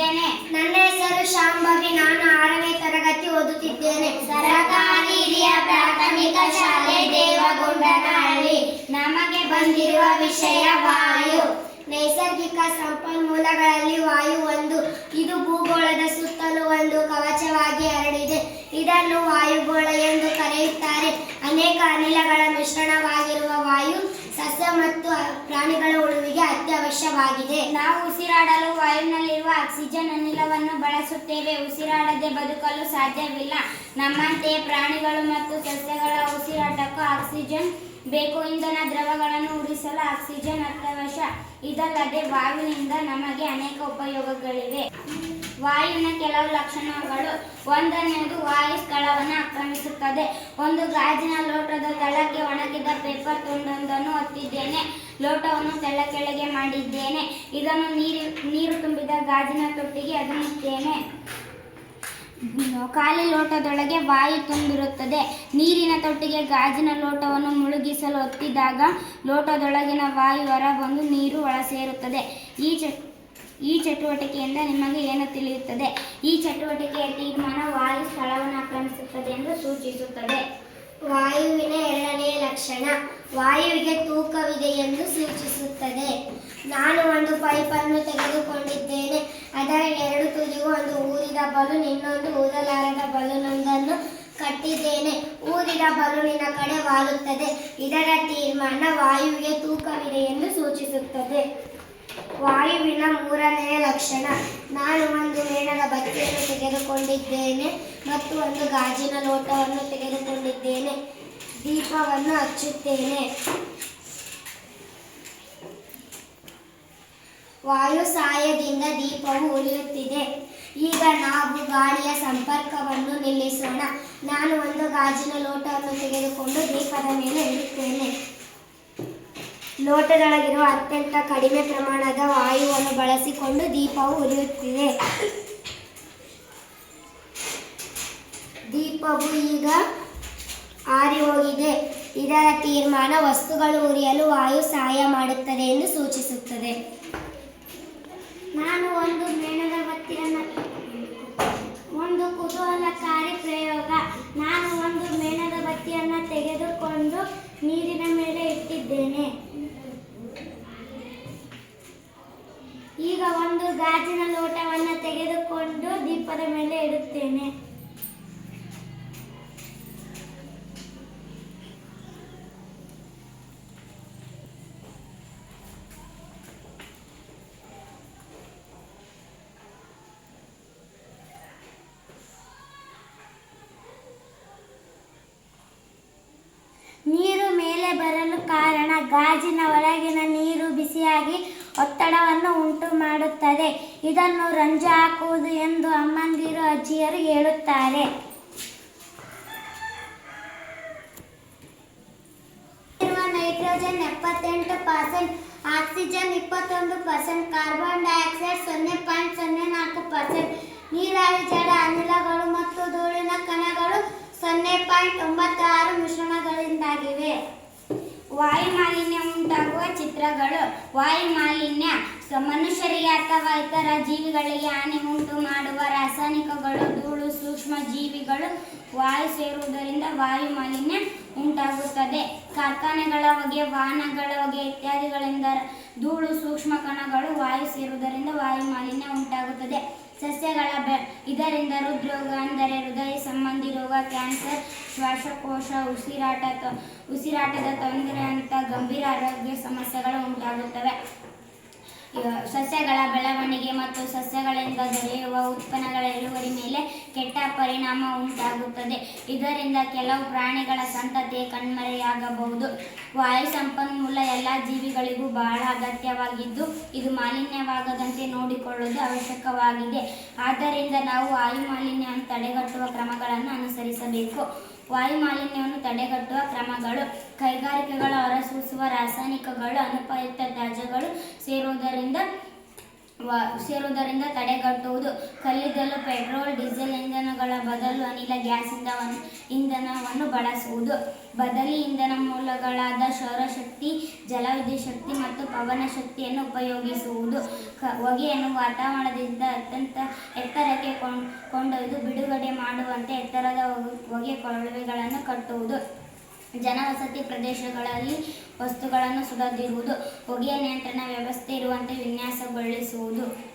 ಓದುತ್ತಿದ್ದೇನೆ. ನನ್ನ ಹೆಸರು ಶಾಂಭವಿ. ನಾನು 6ನೇ ತರಗತಿ ಓದುತ್ತಿದ್ದೇನೆ. ಸರಕಾರಿ ಹಿರಿಯ ಪ್ರಾಥಮಿಕ ಶಾಲೆ ದೇವಗೊಂಡನಹಳ್ಳಿ. ನಮಗೆ ಬಂದಿರುವ ವಿಷಯ ವಾಯು. ನೈಸರ್ಗಿಕ ಸಂಪನ್ಮೂಲಗಳಲ್ಲಿ ವಾಯು ಒಂದು. ಇದು ಭೂಗೋಳದ ಸುತ್ತಲೂ ಒಂದು ಕವಚವಾಗಿ ಹರಡಿದೆ. ಇದನ್ನು ವಾಯುಗೋಳ ಎಂದು ಕರೆಯುತ್ತಾರೆ. ಅನೇಕ ಅನಿಲಗಳ ಮಿಶ್ರಣವಾಗಿರುವ ವಾಯು ಸಸ್ಯ ಮತ್ತು ಪ್ರಾಣಿಗಳ ಉಳಿವಿಗೆ ಅತ್ಯವಶ್ಯವಾಗಿದೆ. ನಾವು ಉಸಿರಾಡಲು ವಾಯುವಿನಲ್ಲಿರುವ ಆಕ್ಸಿಜನ್ ಅನಿಲವನ್ನು ಬಳಸುತ್ತೇವೆ. ಉಸಿರಾಡದೆ ಬದುಕಲು ಸಾಧ್ಯವಿಲ್ಲ. ನಮ್ಮಂತೆಯೇ ಪ್ರಾಣಿಗಳು ಮತ್ತು ಸಸ್ಯಗಳ ಉಸಿರಾಟಕ್ಕೂ ಆಕ್ಸಿಜನ್ ಬೇಕು. ಇಂಧನ ದ್ರವಗಳನ್ನು ಉರಿಸಲು ಆಕ್ಸಿಜನ್ ಅತ್ಯವಶ್ಯ. ಇದಲ್ಲದೆ ವಾಯುವಿನಿಂದ ನಮಗೆ ಅನೇಕ ಉಪಯೋಗಗಳಿವೆ. ವಾಯುವಿನ ಕೆಲವು ಲಕ್ಷಣಗಳು. ಒಂದನೆಯದು, ವಾಯು ಸ್ಥಳವನ್ನು ಆಕ್ರಮಿಸುತ್ತದೆ. ಒಂದು ಗಾಜಿನ ಲೋಟದ ತಳಕ್ಕೆ ಒಣಗಿದ ಪೇಪರ್ ತುಂಡೊಂದನ್ನು ಒತ್ತಿದ್ದೇನೆ. ಲೋಟವನ್ನು ಕೆಳಗೆ ಮಾಡಿದ್ದೇನೆ. ಇದನ್ನು ನೀರು ತುಂಬಿದ ಗಾಜಿನ ತೊಟ್ಟಿಗೆ ಅದುಮುತ್ತೇನೆ. ಖಾಲಿ ಲೋಟದೊಳಗೆ ವಾಯು ತುಂಬಿರುತ್ತದೆ. ನೀರಿನ ತೊಟ್ಟಿಗೆ ಗಾಜಿನ ಲೋಟವನ್ನು ಮುಳುಗಿಸಲು ಒತ್ತಿದಾಗ ಲೋಟದೊಳಗಿನ ವಾಯು ಹೊರಬಂದು ನೀರು ಒಳಸೇರುತ್ತದೆ. ಈ ಚಟುವಟಿಕೆಯಿಂದ ನಿಮಗೆ ಏನು ತಿಳಿಯುತ್ತದೆ? ಈ ಚಟುವಟಿಕೆಯ ತೀರ್ಮಾನ ವಾಯು ಸ್ಥಳವನ್ನು ಆಕ್ರಮಿಸುತ್ತದೆ ಎಂದು ಸೂಚಿಸುತ್ತದೆ. ವಾಯುವಿನ 2ನೇ ಲಕ್ಷಣ, ವಾಯುವಿಗೆ ತೂಕವಿದೆ ಎಂದು ಸೂಚಿಸುತ್ತದೆ. ನಾನು ಒಂದು ಪೈಪನ್ನು ತೆಗೆದುಕೊಂಡಿದ್ದೇನೆ. ಅದರ 2 ತುದಿಗೂ ಒಂದು ಊದಿದ ಬಲೂನ್, ಇನ್ನೊಂದು ಊದಲಾರದ ಬಲೂನೊಂದನ್ನು ಕಟ್ಟಿದ್ದೇನೆ. ಊದಿದ ಬಲೂನಿನ ಕಡೆ ವಾಲುತ್ತದೆ. ಇದರ ತೀರ್ಮಾನ ವಾಯುವಿಗೆ ತೂಕವಿದೆ ಎಂದು ಸೂಚಿಸುತ್ತದೆ. ವಾಯುವಿನ 3ನೇ ಲಕ್ಷಣ, ನಾನು ಒಂದು ಮೇಣದ ಬತ್ತಿಯನ್ನು ತೆಗೆದುಕೊಂಡಿದ್ದೇನೆ ಮತ್ತು ಒಂದು ಗಾಜಿನ ಲೋಟವನ್ನು ತೆಗೆದುಕೊಂಡಿದ್ದೇನೆ. ದೀಪವನ್ನು ಹಚ್ಚುತ್ತೇನೆ. ವಾಯು ಸಹಾಯದಿಂದ ದೀಪವು ಉರಿಯುತ್ತಿದೆ. ಈಗ ನಾವು ಗಾಳಿಯ ಸಂಪರ್ಕವನ್ನು ನಿಲ್ಲಿಸೋಣ. ನಾನು ಒಂದು ಗಾಜಿನ ಲೋಟವನ್ನು ತೆಗೆದುಕೊಂಡು ದೀಪದ ಮೇಲೆ ಇಡುತ್ತೇನೆ. ಲೋಟದೊಳಗಿರುವ ಅತ್ಯಂತ ಕಡಿಮೆ ಪ್ರಮಾಣದ ವಾಯುವನ್ನು ಬಳಸಿಕೊಂಡು ದೀಪವು ಉರಿಯುತ್ತಿದೆ. ದೀಪವು ಈಗ ಆರಿ ಹೋಗಿದೆ. ಇದರ ತೀರ್ಮಾನ ವಸ್ತುಗಳು ಉರಿಯಲು ವಾಯು ಸಹಾಯ ಮಾಡುತ್ತದೆ ಎಂದು ಸೂಚಿಸುತ್ತದೆ. ನಾನು ಒಂದು ಮೇಣದ ಬತ್ತಿಯನ್ನು ಒಂದು ಕುತೂಹಲಕಾರಿ ಪ್ರಯೋಗ. ನಾನು ಒಂದು ಮೇಣದ ಬತ್ತಿಯನ್ನು ತೆಗೆದುಕೊಂಡು ನೀರಿನ ಮೇಲೆ ಇಟ್ಟಿದ್ದೇನೆ. ಈಗ ಒಂದು ಗಾಜಿನ ಲೋಟವನ್ನು ತೆಗೆದುಕೊಂಡು ದೀಪದ ಮೇಲೆ ಇಡುತ್ತೇನೆ. ನೀರು ಮೇಲೆ ಬರಲು ಕಾರಣ, ಗಾಜಿನ ಒಳಗಿನ ನೀರು ಬಿಸಿಯಾಗಿ ಒತ್ತಡವನ್ನು ಉಂಟು ಮಾಡುತ್ತದೆ. ಇದನ್ನು ರಂಜು ಹಾಕುವುದು ಎಂದು ಅಮ್ಮಂದಿರು, ಅಜ್ಜಿಯರು ಹೇಳುತ್ತಾರೆ. ನೈಟ್ರೋಜನ್ 78%, ಆಕ್ಸಿಜನ್ 21%, ಕಾರ್ಬನ್ ಡೈಆಕ್ಸೈಡ್ 0.04%, ನೀರಾವಿ, ಜಡ ಅನಿಲಗಳು ಮತ್ತು ಧೂಳಿನ ಕಣಗಳು 0.96 ಮಿಶ್ರಣಗಳಿಂದಾಗಿವೆ. ವಾಯು ಮಾಲಿನ್ಯ ಉಂಟಾಗುವ ಚಿತ್ರಗಳು. ವಾಯು ಮಾಲಿನ್ಯ ಮನುಷ್ಯರಿಗೆ ಅಥವಾ ಇತರ ಜೀವಿಗಳಿಗೆ ಹಾನಿ ಉಂಟು ಮಾಡುವ ರಾಸಾಯನಿಕಗಳು, ಧೂಳು, ಸೂಕ್ಷ್ಮ ಜೀವಿಗಳು ವಾಯು ಸೇರುವುದರಿಂದ ವಾಯು ಮಾಲಿನ್ಯ ಉಂಟಾಗುತ್ತದೆ. ಕಾರ್ಖಾನೆಗಳ ಹೊಗೆ, ವಾಹನಗಳ ಹೊಗೆ ಇತ್ಯಾದಿಗಳಿಂದ ಧೂಳು, ಸೂಕ್ಷ್ಮ ಕಣಗಳು ವಾಯು ಸೇರುವುದರಿಂದ ವಾಯು ಮಾಲಿನ್ಯ ಉಂಟಾಗುತ್ತದೆ. ಸಸ್ಯಗಳ ಇದರಿಂದ ಹೃದ್ರೋಗ ಅಂದರೆ ಹೃದಯ ಸಂಬಂಧಿ ರೋಗ, ಕ್ಯಾನ್ಸರ್, ಶ್ವಾಸಕೋಶ, ಉಸಿರಾಟದ ತೊಂದರೆಯಂಥ ಗಂಭೀರ ಆರೋಗ್ಯ ಸಮಸ್ಯೆಗಳು ಉಂಟಾಗುತ್ತವೆ. ಸಸ್ಯಗಳ ಬೆಳವಣಿಗೆ ಮತ್ತು ಸಸ್ಯಗಳಿಂದ ದೊರೆಯುವ ಉತ್ಪನ್ನಗಳ ಇಳುವರಿ ಮೇಲೆ ಕೆಟ್ಟ ಪರಿಣಾಮ ಉಂಟಾಗುತ್ತದೆ. ಇದರಿಂದ ಕೆಲವು ಪ್ರಾಣಿಗಳ ಸಂತತಿ ಕಣ್ಮರೆಯಾಗಬಹುದು. ವಾಯು ಸಂಪನ್ಮೂಲ ಎಲ್ಲ ಜೀವಿಗಳಿಗೂ ಬಹಳ ಅಗತ್ಯವಾಗಿದ್ದು, ಇದು ಮಾಲಿನ್ಯವಾಗದಂತೆ ನೋಡಿಕೊಳ್ಳುವುದು ಅವಶ್ಯಕವಾಗಿದೆ. ಆದ್ದರಿಂದ ನಾವು ವಾಯು ಮಾಲಿನ್ಯವನ್ನು ತಡೆಗಟ್ಟುವ ಕ್ರಮಗಳನ್ನು ಅನುಸರಿಸಬೇಕು. ವಾಯು ಮಾಲಿನ್ಯವನ್ನು ತಡೆಗಟ್ಟುವ ಕ್ರಮಗಳು: ಕೈಗಾರಿಕೆಗಳ ಹೊರಸೂಸುವ ರಾಸಾಯನಿಕಗಳು, ಅನುಪಯುಕ್ತ ತ್ಯಾಜ್ಯಗಳು ಸೇರುವುದರಿಂದ ಸೇರುವುದರಿಂದ ತಡೆಗಟ್ಟುವುದು. ಕಲ್ಲಿದ್ದಲು, ಪೆಟ್ರೋಲ್, ಡೀಸೆಲ್ ಇಂಧನಗಳ ಬದಲು ಅನಿಲ ಗ್ಯಾಸ್ ಇಂಧನವನ್ನು ಬಳಸುವುದು. ಬದಲಿ ಇಂಧನ ಮೂಲಗಳಾದ ಸೌರಶಕ್ತಿ, ಜಲವಿದ್ಯುತ್ ಶಕ್ತಿ ಮತ್ತು ಪವನ ಶಕ್ತಿಯನ್ನು ಉಪಯೋಗಿಸುವುದು. ಹೊಗೆಯನ್ನು ವಾತಾವರಣದಿಂದ ಅತ್ಯಂತ ಎತ್ತರಕ್ಕೆ ಕೊಂಡೊಯ್ದು ಬಿಡುಗಡೆ ಮಾಡುವಂತೆ ಎತ್ತರದ ಹೊಗೆ ಕೊಳವೆಗಳನ್ನು ಕಟ್ಟುವುದು. ಜನವಸತಿ ಪ್ರದೇಶಗಳಲ್ಲಿ ವಸ್ತುಗಳನ್ನು ಸುಡದಿರುವುದು. ಹೊಗೆಯ ನಿಯಂತ್ರಣ ವ್ಯವಸ್ಥೆ ಇರುವಂತೆ ವಿನ್ಯಾಸಗೊಳಿಸುವುದು.